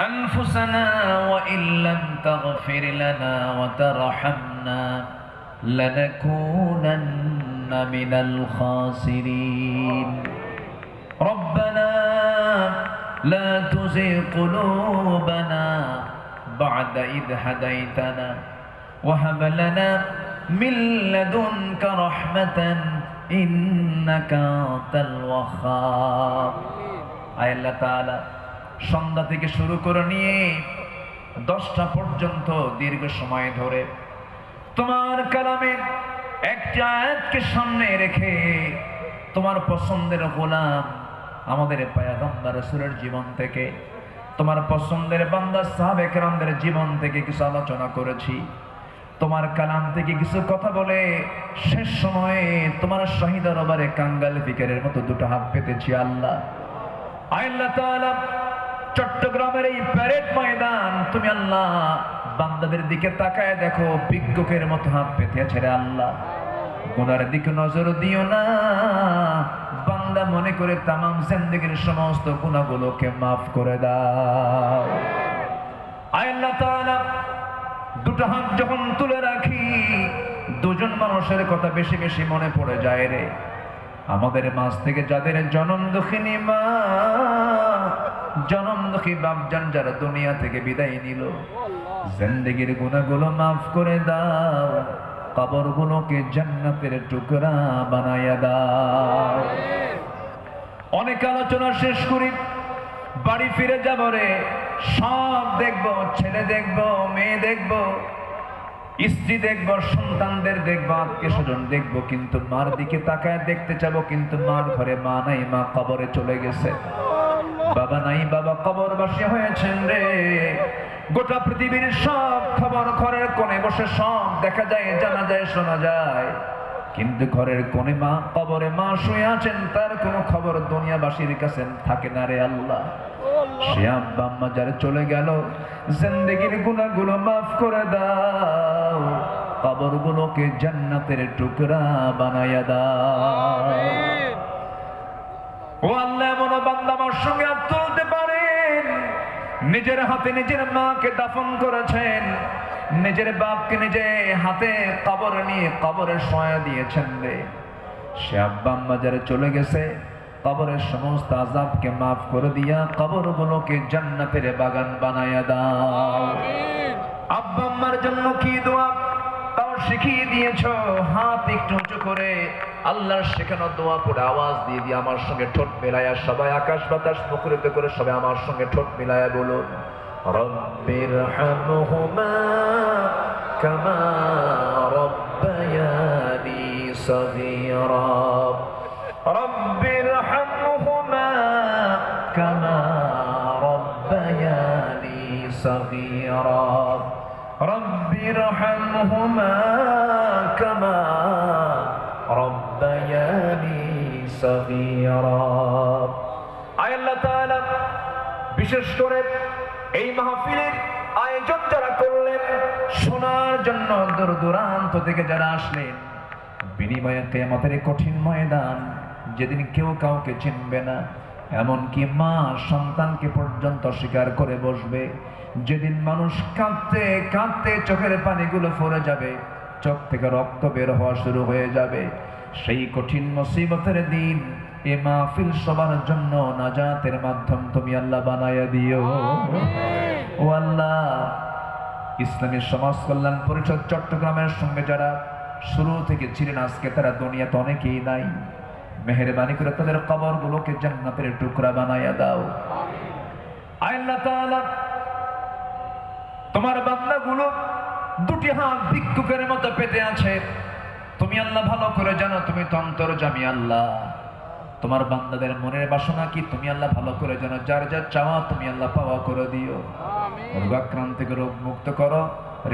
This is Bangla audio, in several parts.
أنفسنا وإن لم تغفر لنا وترحمنا لنكونن من الخاسرين ربنا لا تزغ قلوبنا بعد إذ هديتنا وهب لنا من لدنك رحمة إنك أنت الوهاب আয় আল্লাহ তাআলা সন্ধ্যা থেকে শুরু করে নিয়ে 10টা পর্যন্ত দীর্ঘ সময় ধরে তোমার কালামের একটা আয়াতকে সামনে রেখে তোমার পছন্দের গোলাম আমাদের পয়গম্বর রাসূলের জীবন থেকে তোমার পছন্দের বান্দা সাহাবে কেরামদের জীবন থেকে কিছু আলোচনা করেছি তোমার কালাম থেকে কিছু কথা বলে শেষ সময়ে তোমার শহীদ দরবারে কাঙ্গাল ফিকিরের মতো দুটো হাত পেতেছি আল্লাহ আল্লাহ তাআলা চট্টগ্রামের এই প্যারেড ময়দান তুমি আল্লাহ বান্দাদের দিকে তাকায় দেখো ভিক্ষুকের মতো হাত পেতে আছে রে আল্লাহ গুনার দিকে নজর দিও না বান্দা মনে করে তামাম জিন্দেগীর সমস্ত গুনাহগুলোকে maaf করে দাও আল্লাহ তাআলা দুটো হাত যখন তুলে রাখি দুজন মানুষের কথা বেশি বেশি মনে পড়ে যায় রে আমাদের মাঝ থেকে যাদের জনম দুঃখিনী মা জনম দুঃখী বাপজান যারা দুনিয়া থেকে বিদায় নিল জিন্দেগীর গুনাহগুলো maaf করে দাও কবরগুলোকে জান্নাতের টুকরা বানায়া দাও অনেক আলোচনা শেষ করি বাড়ি ফিরে যাব রে সব দেখবো ছেলে দেখবো মেয়ে দেখবো স্ত্রী দেখবো সন্তানদের দেখবো আত্মীয় স্বজন দেখবো কিন্তু মার দিকে তাকায় দেখতে যাবো কিন্তু মার ঘরে মা নাই মা কবরে চলে গেছে বাবা নাই বাবা কবরবাসী হয়েছেন রে গোটা পৃথিবীর সব খবর ঘরের কোণে বসে সব দেখা যায় জানা যায় শোনা যায় কিন্তু ঘরের কোণে মা কবরে মা শুয়ে আছেন তার কোনো খবর দুনিয়াবাসীর কাছে থাকে না রে আল্লাহ সে আব্বা আম্মা যারা চলে গেল জিন্দেগীর গুনাহগুলো maaf করে দাও কবরগুলোকে জান্নাতের টুকরা বানায়া দাও ও আল্লাহ এমন বান্দা আমার সঙ্গে হাত তুলতে পারেন নিজের হাতে নিজের মাকে দাফন করেছেন নিজের বাপকে নিজে হাতে কবর নিয়ে কবরে শোয়া দিয়েছেন রে সে আব্বা আম্মা যারা চলে গেছে কবরের সমস্ত আযাবকে maaf করে দিয়া কবরগুলোকে জান্নাতের বাগান বানায়া দাও আব্বা আম্মার জন্য কি দোয়া তাও শিখিয়ে দিয়েছো হাত একটু উঁচু করে আল্লাহর শেখানো দোয়া পড়ে আওয়াজ দিয়ে দিয়ে আমার সঙ্গে ঠোঁট মেলায়া সবাই আকাশ বাতাস মুখরিত করে সবাই আমার সঙ্গে ঠোঁট মেলায়া বলুন রব্বিরহামহুমা কামা রব্বায়ানি সগীরা রব্বিরহামহুমা কামা রব্বায়ানি সগীরা রব্বিরহামহুমা কামা রব্বায়ানি সগীরা আয় আল্লাহ তাআলা বিশেষ করে এই মাহফিলের আয়োজন যারা করলেন শোনার জন্য দূর দূরান্ত থেকে যারা আসলেন বিনিময়ে কিয়ামতের কঠিন ময়দান যেদিন কেউ কাউকে চিনবে না এমনকি মা সন্তানকে পর্যন্ত স্বীকার করে বসবে যেদিন মানুষ কাঁদতে কাঁদতে চোখের পানিগুলো পড়ে যাবে চোখ থেকে রক্ত বের হওয়া শুরু হয়ে যাবে সেই কঠিন মুসিবতের দিন এ মাহফিল সবার জন্য নাজাতের মাধ্যম তুমি আল্লাহ বানায়া দিও ও আল্লাহ ইসলামী সমাজ কল্যাণ পরিষদ চট্টগ্রামের সঙ্গে যারা শুরু থেকে ছিলেন আজকে তারা দুনিয়াতে অনেকেই নাই মেহেরবানি করে তাদের কবরগুলোকে জান্নাতের টুকরা বানায়া দাও আল্লাহ তাআলা তোমার বান্দাগুলো দুটি হাত ভিক্ষুকের মতো পেতে আছে তুমি আল্লাহ ভালো করে জানো তুমি তো অন্তর্যামী আল্লাহ তোমার বান্দাদের মনের বাসনা কি তুমি আল্লাহ ভালো করে জানো যার যার চাওয়া তুমি আল্লাহ পাওয়া করে দিও রোগাক্রান্ত থেকে রোগ মুক্ত করো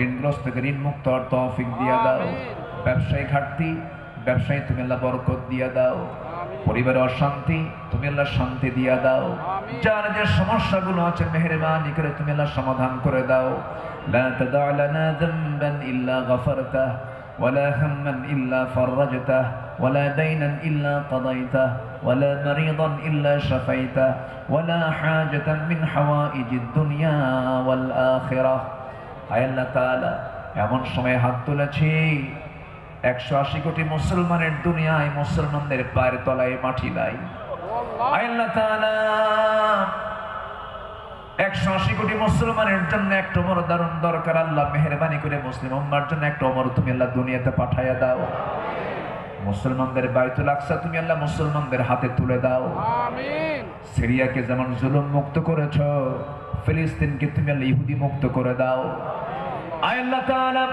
ঋণগ্রস্ত থেকে ঋণ মুক্ত হওয়ার তৌফিক দিয়া দাও ব্যবসায়ী ঘাটতি ব্যবসায়ী তুমি আল্লাহ বরকত দিয়া দাও পরিবারে অশান্তি তুমি আল্লাহ শান্তি দিয়া দাও যার যে সমস্যাগুলো আছে মেহেরবানি করে তুমি আল্লাহ সমাধান করে দাও লা তাদা লানা যামবান ইল্লা গফরতা ولا هما إلا فرجته ولا دينا إلا قضيته ولا مريضا إلا شفيته ولا حاجة من حوائج الدنيا والآخرة আয় আল্লাহ তাআলা এমন সময় হাত তুলেছি 180 কোটি মুসলমানের দুনিয়ায় মুসলমানদের পায়ের তলায় মাটি নাই আয় আল্লাহ তাআলা 180 কোটি মুসলমানের জন্য একটা ওমর দারুন দরকার আল্লাহ মেহেরবানি করে মুসলিম উম্মার জন্য একটা ওমর তুমি আল্লাহ দুনিয়াতে পাঠায়া দাও মুসলমানদের বাইতুল আকসা তুমি আল্লাহ মুসলমানদের হাতে তুলে দাও আমিন সিরিয়াকে যেমন জুলুম মুক্ত করেছো ফিলিস্তিনকে তুমি আল্লাহ ইহুদি মুক্ত করে দাও আয় আল্লাহ তাআলা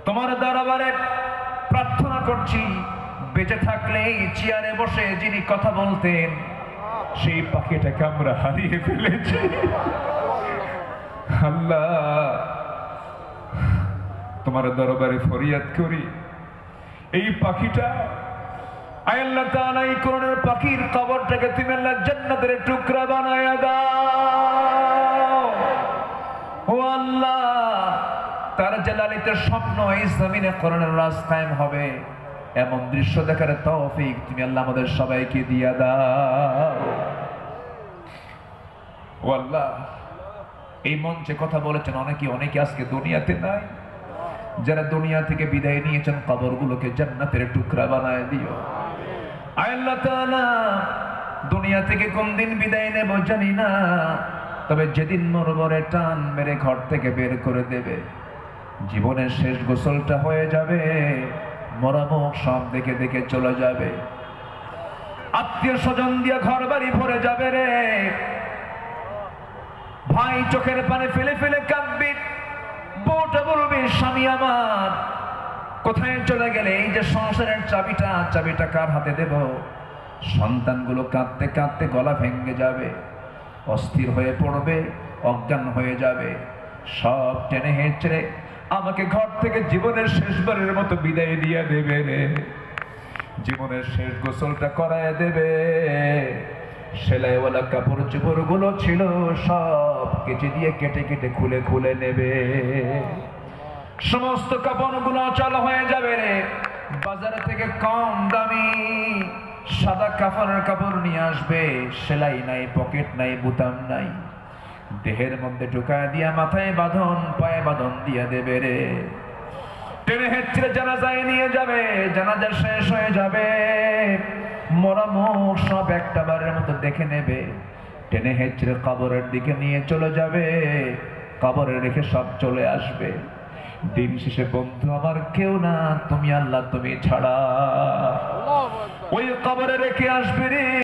তোমার দরবারে প্রার্থনা করছি বেঁচে থাকলে চেয়ারে বসে যিনি কথা বলতেন সেই পাখিটাকে আমরা হারিয়ে ফেলেছি আল্লাহ তোমার দরবারে ফরিয়াদ করি এই পাখিটা আয় আল্লাহ তাআলা এই কোরআনের পাখির কবরটাকে তুমি আল্লাহ জান্নাতের টুকরা বানায়া দাও ও আল্লাহ তার জালালিতে স্বপ্ন এই জমিনে কোরআনের রাজ কায়েম হবে এমন দৃশ্য দেখার তৌফিক তুমি আল্লাহ আমাদের সবাইকে দিয়া দাও ও আল্লাহ এই মঞ্চে কথা বলেছেন অনেকে আজকে দুনিয়াতে নাই যারা দুনিয়া থেকে বিদায় নিয়েছেন কবরগুলোকে জান্নাতের টুকরা বানায় দিও আয় আল্লাহ তাআলা দুনিয়া থেকে কোন দিন বিদায় নেব জানি না তবে যেদিন মরবরে টান মেরে ঘর থেকে বের করে দেবে জীবনের শেষ গোসলটা হয়ে যাবে মরামুখ সব দেখে দেখে চলে যাবে আত্মীয় স্বজন দিয়ে ঘর বাড়ি ভরে যাবে রে ভাই চোখের পানি ফেলে ফেলে কাঁদবি বউটা বলবি স্বামী আমার কোথায় চলে গেলে এই যে সংসারের চাবিটা কার হাতে দেব সন্তানগুলো কাঁদতে কাঁদতে গলা ভেঙে যাবে অস্থির হয়ে পড়বে অজ্ঞান হয়ে যাবে সব টেনে হেঁচড়ে আমাকে ঘর থেকে জীবনের শেষবারের মতো বিদায় দিয়ে দেবে রে জীবনের শেষ গোসলটা করায় দেবে সেলাইওয়ালা কাপড় চোপড় গুলো ছিল সব কেচে দিয়ে কেটে কেটে খুলে খুলে নেবে সমস্ত কাপড়গুলো অচল হয়ে যাবে রে বাজারে থেকে কম দামি সাদা কাপড় নিয়ে আসবে সেলাই নাই পকেট নাই বোতাম নাই দেহের মধ্যে ঢুকায় দিয়া মাথায় বাঁধন পায়ে বাঁধন দিয়া দেবে রে টেনে হেঁচড়ে জানাজায় নিয়ে যাবে জানাজা শেষ হয়ে যাবে মরা মুখ সব একটা বারের মতো দেখে নেবে টেনে হেঁচড়ে কবরের দিকে নিয়ে চলে যাবে কবরে রেখে সব চলে আসবে দিন শেষে বন্ধু আমার কেউ না তুমি আল্লাহ তুমি ছাড়া ওই কবরে রেখে আসবে রে